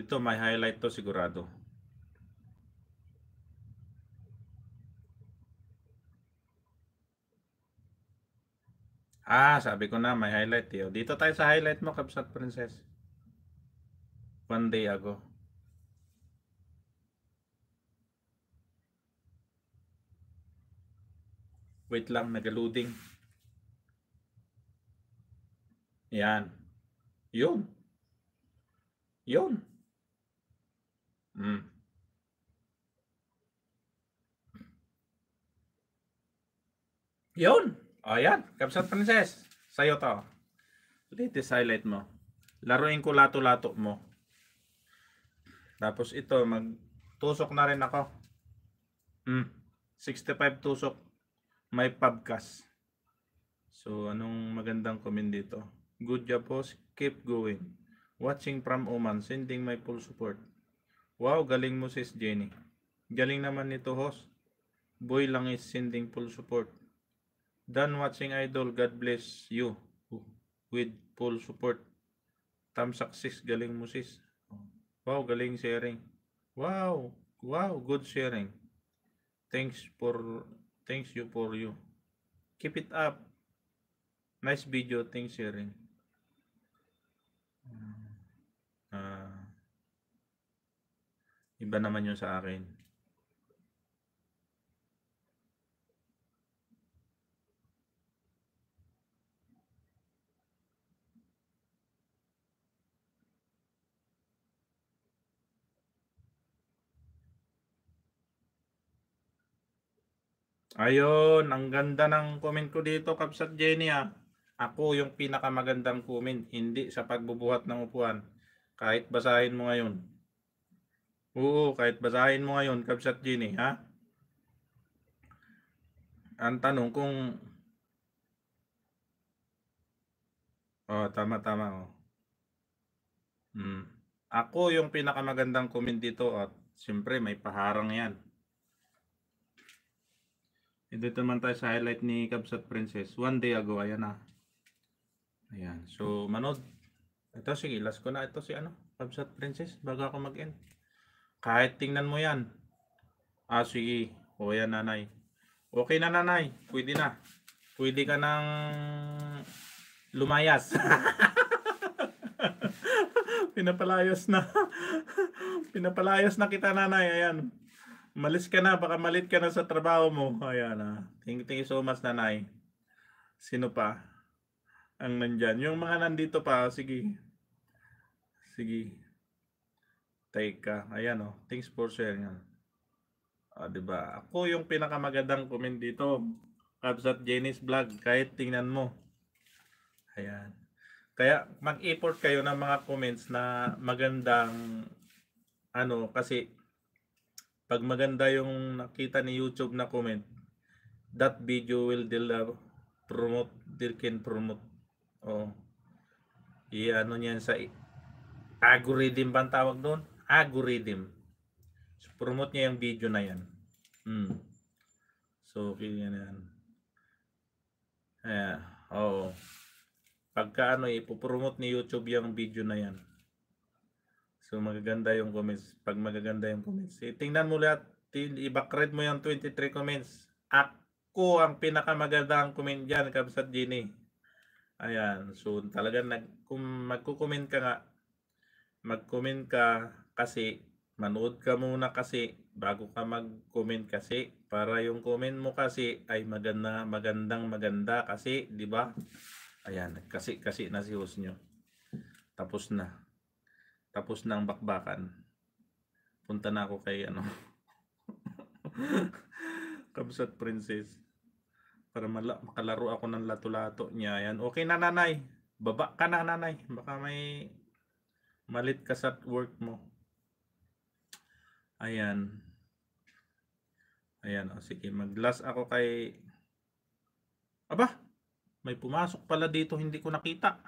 Dito may highlight to sigurado. Sabi ko na may highlight eh. Dito tayo sa highlight mo, Kabsat Princess. 1 day ago. Wait lang, nag-loading. Yan. Yun. Yun. Yun. O yan, Kabsat Princess. Sa'yo to. Latest highlight mo. Laruin ko lato-lato mo. Tapos ito, magtusok na rin ako. 65 tusok. May podcast. So, anong magandang comment dito? Good job, boss. Keep going. Watching from Oman. Sending my full support. Wow, galing mo sis Jenny. Galing naman nito, host. Boy lang is sending full support. Done watching idol. God bless you. With full support. Thumbs up sis. Galing mo sis. Wow, galing sharing. Wow. Wow, good sharing. Thanks you for you. Keep it up. Nice video. Thanks sharing. Iba naman yun sa akin. Ayun, ang ganda ng comment ko dito, Kabsat Jenny ah. Ako yung pinakamagandang comment, hindi sa pagbubuhat ng upuan. Kahit basahin mo ngayon. Oo, kahit basahin mo ngayon, Kabsat Jenny, ha? Ang tanong kung... tama. Ako yung pinakamagandang comment dito at siyempre may paharang yan. Dito naman tayo sa highlight ni Kabsat Princess. 1 day ago, ayan na. Ayan, so manood. Ito, sige, last ko na ito si Kabsat Princess, bago ako mag-end. Kahit tingnan mo yan. Sige. O yan, nanay. Okay na, nanay. Pwede na. Pwede ka nang lumayas. Pinapalayas na. Pinapalayas na kita, nanay. Ayan. Malis ka na. Baka malit ka na sa trabaho mo. Ayan. Thank you so much, nanay. Sino pa ang nandyan? Yung mga nandito pa. Sige. Teka. Ayan o. Thanks for sharing. Diba? Ako yung pinakamagandang comment dito. Kabsat Jenny's vlog. Kahit tingnan mo. Ayan. Kaya mag-effort kayo ng mga comments na magandang kasi pag maganda yung nakita ni YouTube na comment, that video will promote. Niyan sa algorithm bang tawag doon? Algorithm. So, promote niya yung video na yan. So, yan. Pagka ipopromote ni YouTube yung video na yan. So, magaganda yung comments. Pag magaganda yung comments. Tingnan mo lahat. I-backread mo yung 23 comments. Ako ang pinakamagandang comment dyan, Kabsat Jenny. Ayan. So, talagang kung magko-comment ka nga, mag-comment ka kasi, manood ka muna kasi, bago ka mag-comment kasi, para yung comment mo kasi ay maganda kasi, di ba? Ayan, kasi na si host nyo. Tapos na ang bakbakan. Punta na ako kay Kabsat Princess para makalaro ako ng lato-lato niya. Ayan, okay na, nanay. Baba ka na, nanay. Baka may malit ka sa work mo. Ayan. Sige, mag-last ako kay... Aba, may pumasok pala dito, hindi ko nakita.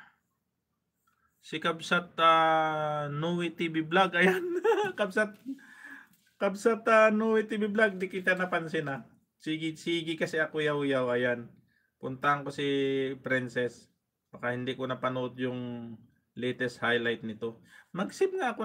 Si Kabsat Noe TV Vlog. Ayan, Kabsat Noe TV Vlog, di kita napansin na. Sige kasi ako yaw-yaw. Ayan, puntahan ko si Princess. Baka hindi ko napanood yung latest highlight nito. Mag-sip nga ako